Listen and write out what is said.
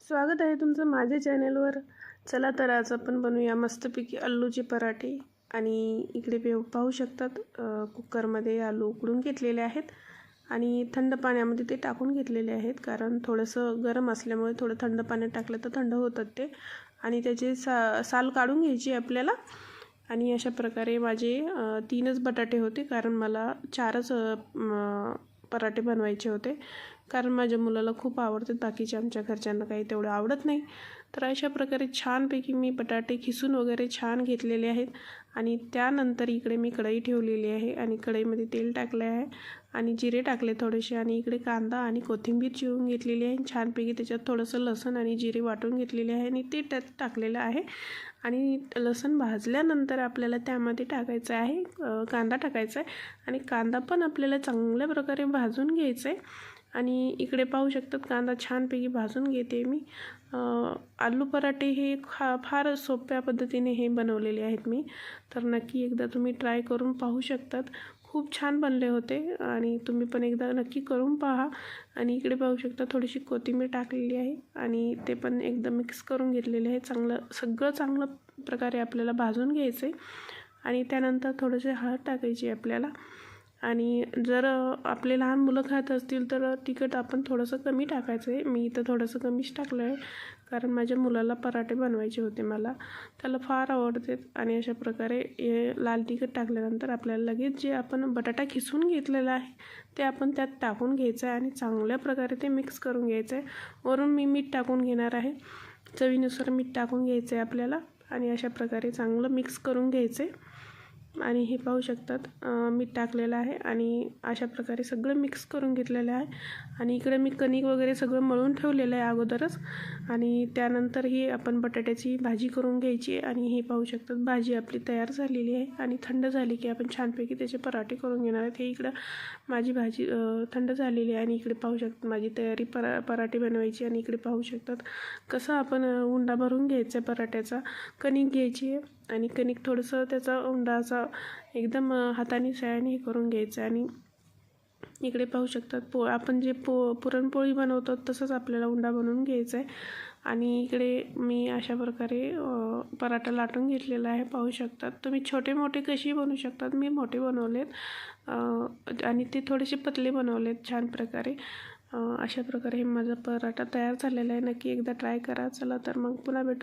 स्वागत आहे तुमचं माझ्या चॅनलवर। चला तर आज आपण बनवूया मस्तपैकी आलूचे पराठे। आणि इकडे पाहू शकतात कुकरमध्ये आलू उकडून घेतलेले आहेत आणि थंड पाण्यामध्ये ते टाकून घेतलेले आहेत, कारण थोडंसं गरम असल्यामुळे थोडं थंड पाण्यात टाकलं तर थंड होतात ते। आणि त्याचे साल काढून घ्यायची आपल्याला। आणि अशा प्रकारे माझे 3च बटाटे होते, कारण मला 4च पराठे बनवायचे होते, कारण माझ्या मुलाला खूप आवडतात, बाकीच्या आमच्या घरच्यांना काही तेवढं आवडत नाही। तर अशा प्रकारे छानपैकी मी बटाटे खिसून वगैरे छान घेतलेले आहेत। आणि त्यानंतर इकडे मी कढई ठेवलेली आहे आणि कढईमध्ये तेल टाकले आहे आणि जिरे टाकले थोडेसे, आणि इकडे कांदा आणि कोथिंबीर चिरून घेतलेली आहे छानपैकी। त्याच्यात थोडंसं लसूण आणि जिरे वाटून घेतलेले आहे आणि ते त्यात टाकलेलं आहे। आणि लसूण भाजल्यानंतर आपल्याला त्यामध्ये टाकायचं आहे कांदा टाकायचा आहे, आणि कांदा पण आपल्याला चांगल्या प्रकारे भाजून घ्यायचा आहे। आणि इकडे पाहू शकतात कांदा छानपैकी भाजून घेते मी। आलू पराठे हे फार सोप्या पद्धतीने हे बनवलेले आहेत मी, तर नक्की एकदा तुम्ही ट्राय करून पाहू शकतात। खूप छान बनले होते आणि तुम्ही पण एकदा नक्की करून पहा। आणि इकडे पाहू शकता थोडीशी कोथिंबीर टाकलेली आहे आणि ते पण एकदम मिक्स करून घेतलेले आहे। सगळं चांगलं प्रकारे आपल्याला भाजून घ्यायचं आहे। आणि त्यानंतर थोडेसे हळद टाकायची आपल्याला। आणि जर आपले लहान मुलं खात असतील तर तिखट आपण थोडंसं कमी टाकायचं आहे। मी इथं थोडंसं कमीच टाकलं आहे, कारण माझ्या मुलाला पराठे बनवायचे होते, मला त्याला फार आवडते। आणि अशा प्रकारे हे लाल तिखट टाकल्यानंतर आपल्याला लगेच जे आपण बटाटा खिसून घेतलेला आहे ते आपण त्यात टाकून घ्यायचं आहे आणि चांगल्या प्रकारे ते मिक्स करून घ्यायचं आहे। वरून मी मीठ टाकून घेणार आहे, चवीनुसार मीठ टाकून घ्यायचं आहे आपल्याला। आणि अशा प्रकारे चांगलं मिक्स करून घ्यायचं आहे। आणि हे पाहू शकतात मीठ टाकलेलं आहे आणि अशा प्रकारे सगळं मिक्स करून घेतलेलं आहे। आणि इकडे मी कणिक वगैरे सगळं मळून ठेवलेलं आहे अगोदरच। आणि त्यानंतर ही आपण बटाट्याची भाजी करून घ्यायची। आणि हे पाहू शकतात भाजी आपली तयार झालेली आहे, आणि थंड झाली की आपण छानपैकी त्याचे पराठे करून घेणार आहेत। हे इकडं माझी भाजी थंड झालेली आहे आणि इकडे पाहू शकतात माझी तयारी पराठे बनवायची। आणि इकडे पाहू शकतात कसं आपण उंडा भरून घ्यायचा आहे पराठ्याचा। कणिक घ्यायची आहे आणि कणिक थोडंसं त्याचा उंडा असा एकदम हाताने सयाने हे करून घ्यायचं आहे। आणि इकडे पाहू शकतात आपण जे पुरणपोळी बनवतो तसंच आपल्याला उंडा बनवून घ्यायचा आहे। आणि इकडे मी अशा प्रकारे पराठा लाटून घेतलेला आहे, पाहू शकतात तुम्ही। छोटे मोठे कशी बनवू शकतात, मी मोठे बनवलेत आणि ते थोडेसे पतले बनवलेत छान प्रकारे। अशा प्रकारे माझा पराठा तयार झालेला आहे, नक्की एकदा ट्राय करा। चला तर मग पुन्हा भेटू।